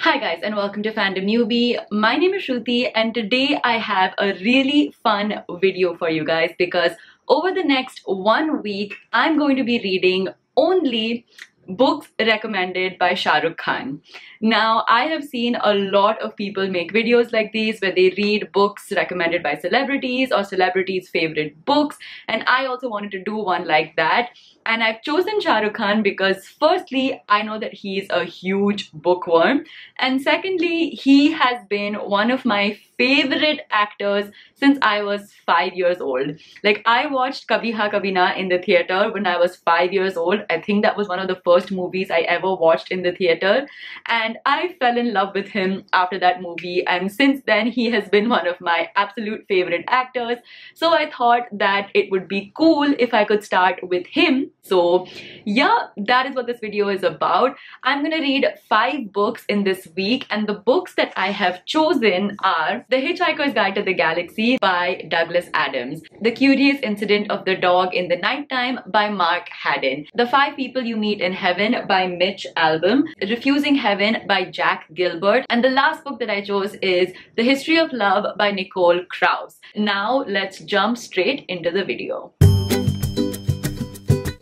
Hi guys and welcome to Fandom Newbie. My name is Shruti and today I have a really fun video for you guys because over the next 1 week I'm going to be reading only books recommended by Shahrukh Khan. Now, I have seen a lot of people make videos like these where they read books recommended by celebrities or celebrities' favorite books, and I also wanted to do one like that. And I've chosen Shahrukh Khan because firstly, I know that he's a huge bookworm, and secondly, he has been one of my favorite actors since I was 5 years old. Like, I watched Kabhi Ha Kabhi Na in the theater when I was 5 years old. I think that was one of the first movies I ever watched in the theater, and I fell in love with him after that movie, and since then he has been one of my absolute favorite actors. So I thought that it would be cool if I could start with him. So yeah, that is what this video is about. I'm gonna read 5 books in this week, and the books that I have chosen are The Hitchhiker's Guide to the Galaxy by Douglas Adams, The Curious Incident of the Dog in the Nighttime by Mark Haddon, The 5 People You Meet in Heaven by Mitch Albom, Refusing Heaven by Jack Gilbert, and the last book that I chose is The History of Love by Nicole Krauss. Now let's jump straight into the video.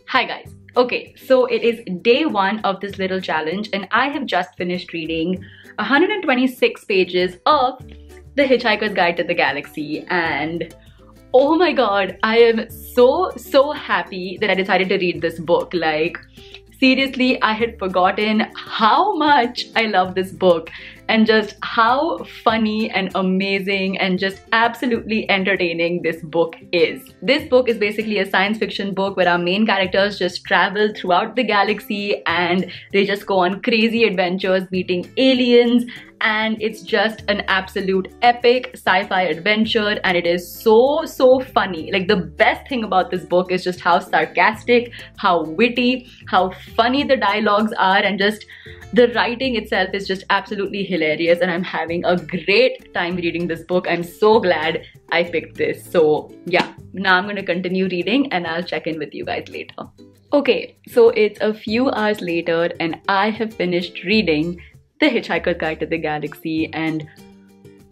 Hi guys. Okay, so it is day 1 of this little challenge and I have just finished reading 126 pages of The Hitchhiker's Guide to the Galaxy, and oh my god, I am so happy that I decided to read this book. Like, seriously, I had forgotten how much I love this book and just how funny and amazing and just absolutely entertaining this book is. This book is basically a science fiction book where our main characters just travel throughout the galaxy and they just go on crazy adventures meeting aliens, and it's just an absolute epic sci-fi adventure, and it is so funny. Like, the best thing about this book is just how sarcastic, how witty, how funny the dialogues are, and just the writing itself is just absolutely hilarious, and I'm having a great time reading this book. I'm so glad I picked this. So yeah, now I'm gonna continue reading and I'll check in with you guys later. Okay, so it's a few hours later and I have finished reading The Hitchhiker's Guide to the Galaxy, and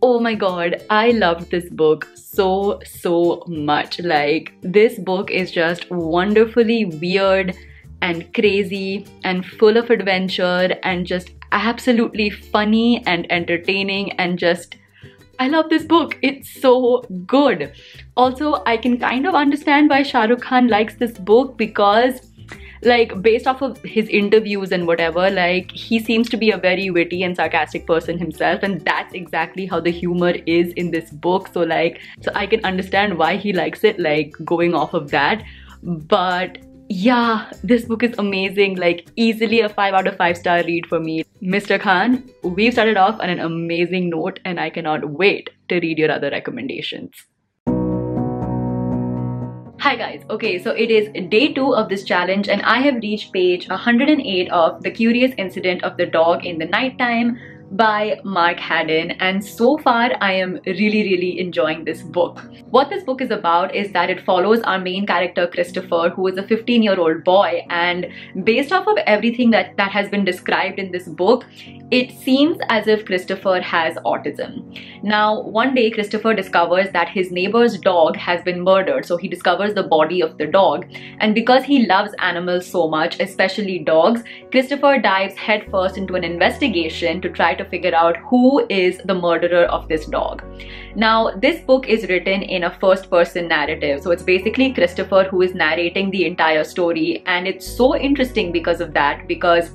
oh my god, I loved this book so much. Like, this book is just wonderfully weird and crazy and full of adventure and just absolutely funny and entertaining, and just I love this book. It's so good. Also, I can kind of understand why Shahrukh Khan likes this book because, like, based off of his interviews and whatever, like, he seems to be a very witty and sarcastic person himself, and that's exactly how the humor is in this book. So I can understand why he likes it, like, going off of that. But yeah, this book is amazing. Like, easily a 5 out of 5 star read for me. Mr. Khan, we've started off on an amazing note and I cannot wait to read your other recommendations. Hi guys, okay, so it is day 2 of this challenge and I have reached page 108 of The Curious Incident of the Dog in the Nighttime by Mark Haddon, and so far I am really enjoying this book. What this book is about is that it follows our main character Christopher, who is a 15-year-old boy, and based off of everything that has been described in this book, it seems as if Christopher has autism. Now, one day Christopher discovers that his neighbor's dog has been murdered, so he discovers the body of the dog, and because he loves animals so much, especially dogs, Christopher dives headfirst into an investigation to try to figure out who is the murderer of this dog. Now, this book is written in a first-person narrative, so it's basically Christopher who is narrating the entire story, and it's so interesting because of that, because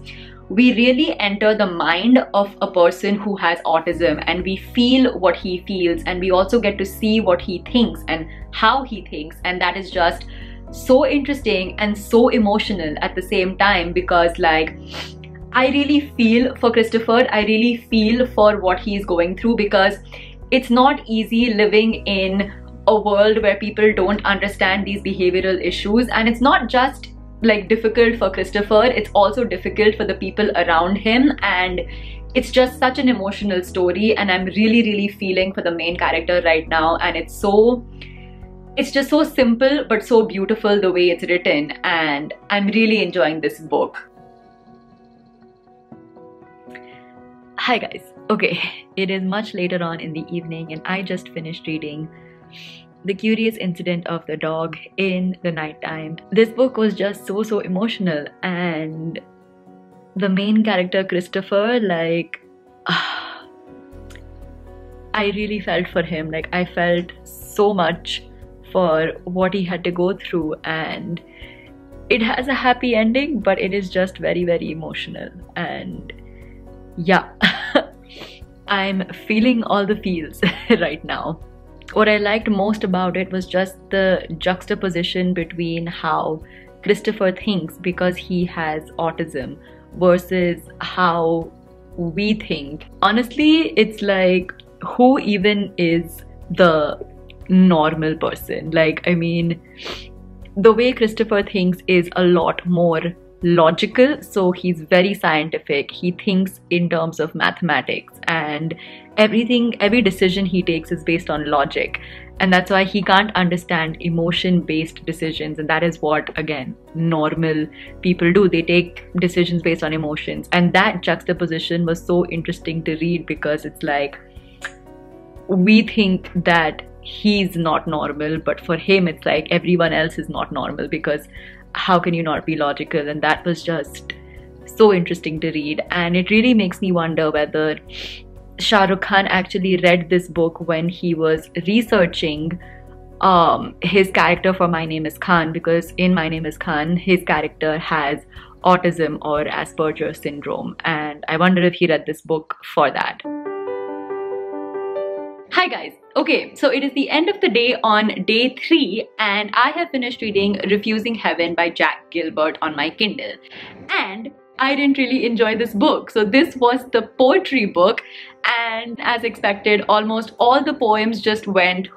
we really enter the mind of a person who has autism and we feel what he feels, and we also get to see what he thinks and how he thinks, and that is just so interesting and so emotional at the same time, because, like, I really feel for Christopher. I really feel for what he's going through, because it's not easy living in a world where people don't understand these behavioral issues, and it's not just like difficult for Christopher, it's also difficult for the people around him, and it's just such an emotional story, and I'm really feeling for the main character right now, and it's just so simple but so beautiful the way it's written, and I'm really enjoying this book. Hi guys. Okay, it is much later on in the evening and I just finished reading The Curious Incident of the Dog in the Nighttime. This book was just so emotional, and the main character Christopher, like, I really felt for him. Like, I felt so much for what he had to go through, and it has a happy ending, but it is just very emotional. And yeah, I'm feeling all the feels right now. What I liked most about it was just the juxtaposition between how Christopher thinks because he has autism versus how we think. Honestly, it's like, who even is the normal person? Like, I mean, the way Christopher thinks is a lot more logical, so he's very scientific. He thinks in terms of mathematics, and every decision he takes is based on logic, and that's why he can't understand emotion-based decisions. And that is what, again, normal people do. They take decisions based on emotions, and that juxtaposition was so interesting to read, because it's like, we think that he's not normal, but for him it's like everyone else is not normal, because how can you not be logical? And that was just so interesting to read. And it really makes me wonder whether Shahrukh Khan actually read this book when he was researching his character for My Name is Khan, because in My Name is Khan, his character has autism or Asperger's syndrome, and I wonder if he read this book for that. Hi guys. Okay, so it is the end of the day on day 3, and I have finished reading Refusing Heaven by Jack Gilbert on my Kindle. And I didn't really enjoy this book. So this was the poetry book, and as expected, almost all the poems just went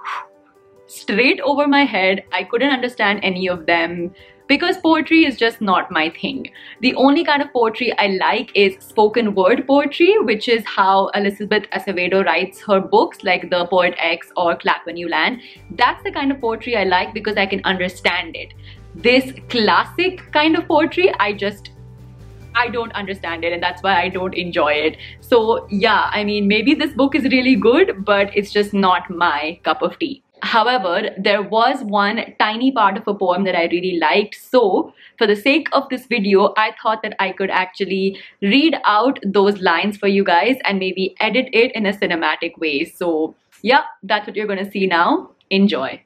straight over my head. I couldn't understand any of them, because poetry is just not my thing. The only kind of poetry I like is spoken word poetry, which is how Elizabeth Acevedo writes her books, like The Poet X or Clap When You Land. That's the kind of poetry I like, because I can understand it. This classic kind of poetry, I don't understand it, and that's why I don't enjoy it. So yeah, I mean, maybe this book is really good, but it's just not my cup of tea. However, there was one tiny part of a poem that I really liked, so for the sake of this video, I thought that I could actually read out those lines for you guys and maybe edit it in a cinematic way. So yeah, that's what you're gonna see now. Enjoy.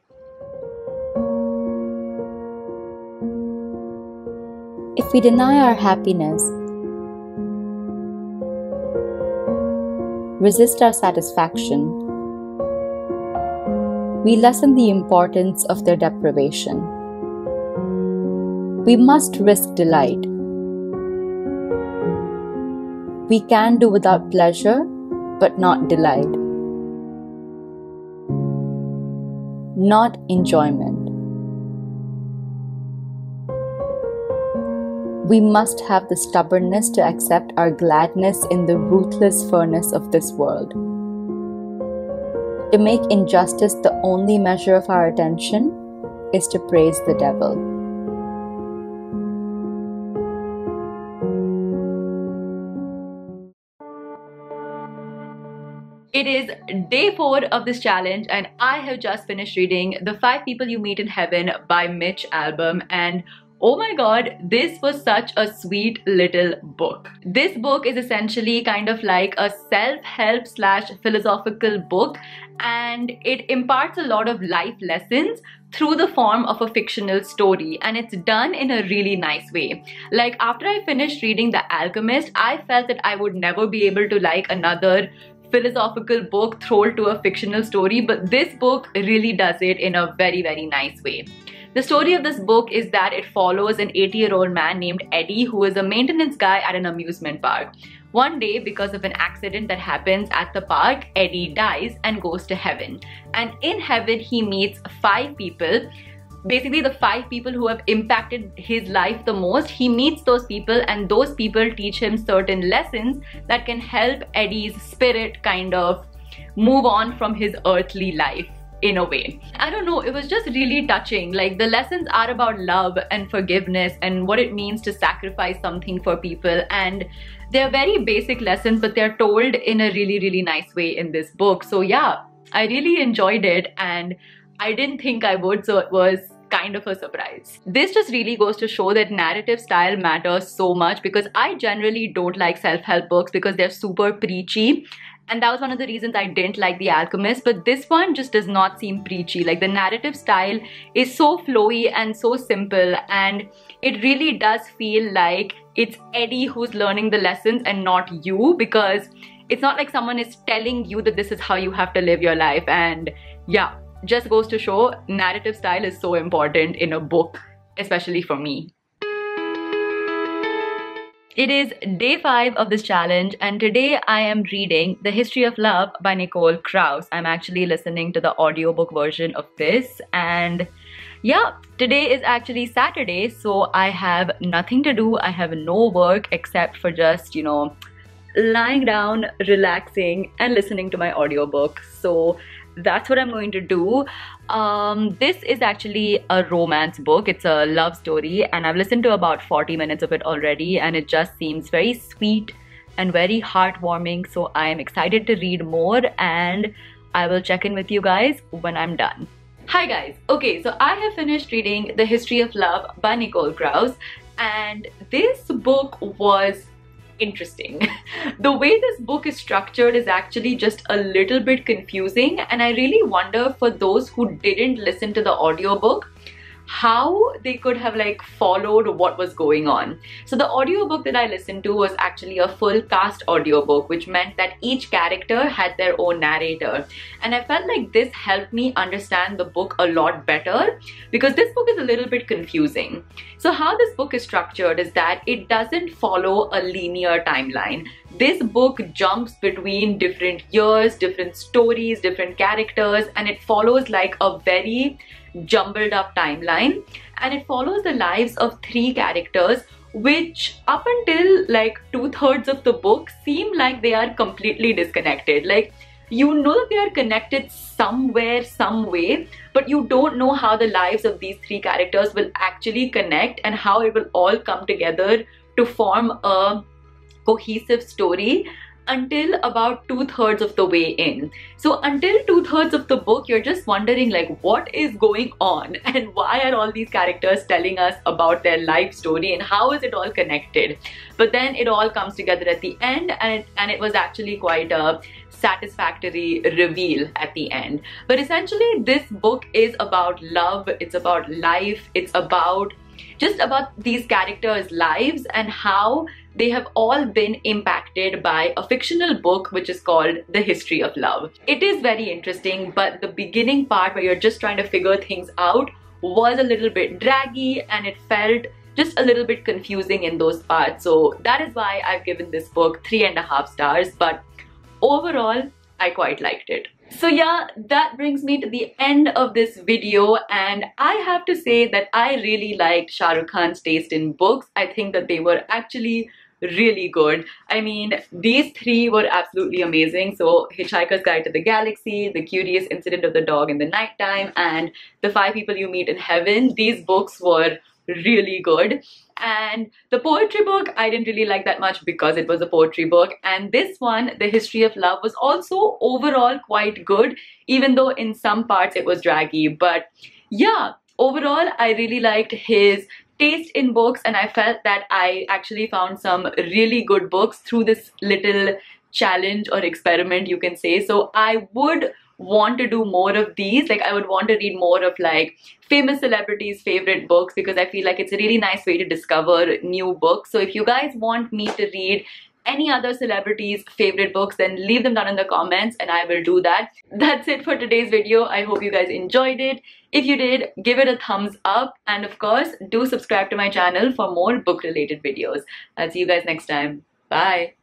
If we deny our happiness, resist our satisfaction, we lessen the importance of their deprivation. We must risk delight. We can do without pleasure, but not delight. Not enjoyment. We must have the stubbornness to accept our gladness in the ruthless furnace of this world. To make injustice the only measure of our attention is to praise the devil. It is day 4 of this challenge, and I have just finished reading The 5 People You Meet in Heaven by Mitch Albom, and oh my god, this was such a sweet little book. This book is essentially kind of like a self-help / philosophical book, and it imparts a lot of life lessons through the form of a fictional story, and it's done in a really nice way. Like, after I finished reading The Alchemist, I felt that I would never be able to like another philosophical book thrown to a fictional story, but this book really does it in a very nice way. The story of this book is that it follows an 80-year-old man named Eddie, who is a maintenance guy at an amusement park. One day, because of an accident that happens at the park, Eddie dies and goes to heaven. And in heaven, he meets 5 people. Basically, the 5 people who have impacted his life the most. He meets those people, and those people teach him certain lessons that can help Eddie's spirit kind of move on from his earthly life. In a way, I don't know, it was just really touching. Like, the lessons are about love and forgiveness and what it means to sacrifice something for people, and They're very basic lessons, but they're told in a really nice way in this book. So yeah, I really enjoyed it and I didn't think I would, so it was kind of a surprise. This just really goes to show that narrative style matters so much, because I generally don't like self-help books because they're super preachy. And that was one of the reasons I didn't like The Alchemist, but this one just does not seem preachy. Like, the narrative style is so flowy and so simple, and it really does feel like it's Eddie who's learning the lessons and not you, because it's not like someone is telling you that this is how you have to live your life. And yeah, just goes to show narrative style is so important in a book, especially for me. It is day 5 of this challenge, and today I am reading The History of Love by Nicole Krauss. I'm actually listening to the audiobook version of this, and yeah, today is actually Saturday, so I have nothing to do. I have no work except for just, you know, lying down, relaxing, and listening to my audiobook. So that's what I'm going to do. This is actually a romance book. It's a love story, and I've listened to about 40 minutes of it already, and it just seems very sweet and very heartwarming. So I'm excited to read more, and I will check in with you guys when I'm done. Hi guys. Okay, so I have finished reading The History of Love by Nicole Krauss, and this book was interesting. The way this book is structured is actually just a little bit confusing, and I really wonder, for those who didn't listen to the audiobook, how they could have like followed what was going on. So the audiobook that I listened to was actually a full cast audiobook, which meant that each character had their own narrator, and I felt like this helped me understand the book a lot better, because this book is a little bit confusing. So how this book is structured is that it doesn't follow a linear timeline. This book jumps between different years, different stories, different characters, and it follows like a very jumbled up timeline, and it follows the lives of 3 characters, which up until like 2/3 of the book seem like they are completely disconnected. Like, you know that they are connected somewhere, some way, but you don't know how the lives of these 3 characters will actually connect and how it will all come together to form a cohesive story until about 2/3 of the way in. So until 2/3 of the book, you're just wondering like, what is going on and why are all these characters telling us about their life story and how is it all connected? But then it all comes together at the end, and it was actually quite a satisfactory reveal at the end. But essentially this book is about love, it's about life, it's about just about these characters' lives and how they have all been impacted by a fictional book which is called The History of Love. It is very interesting, but the beginning part where you're just trying to figure things out was a little bit draggy, and it felt just a little bit confusing in those parts. So that is why I've given this book 3.5 stars, but overall I quite liked it. So yeah, that brings me to the end of this video, and I have to say that I really liked Shahrukh Khan's taste in books. I think that they were actually really good. I mean, these 3 were absolutely amazing. So Hitchhiker's Guide to the Galaxy, The Curious Incident of the Dog in the Nighttime, and The 5 People You Meet in Heaven. These books were really good. And the poetry book, I didn't really like that much because it was a poetry book. And this one, The History of Love, was also overall quite good, even though in some parts it was draggy. But yeah, overall, I really liked his taste in books, and I felt that I actually found some really good books through this little challenge or experiment, you can say. So I would want to do more of these. Like, I would want to read more of like famous celebrities' favorite books, because I feel like it's a really nice way to discover new books. So if you guys want me to read any other celebrities' favorite books, then leave them down in the comments and I will do that. That's it for today's video. I hope you guys enjoyed it. If you did, give it a thumbs up, and of course, do subscribe to my channel for more book related videos. I'll see you guys next time. Bye.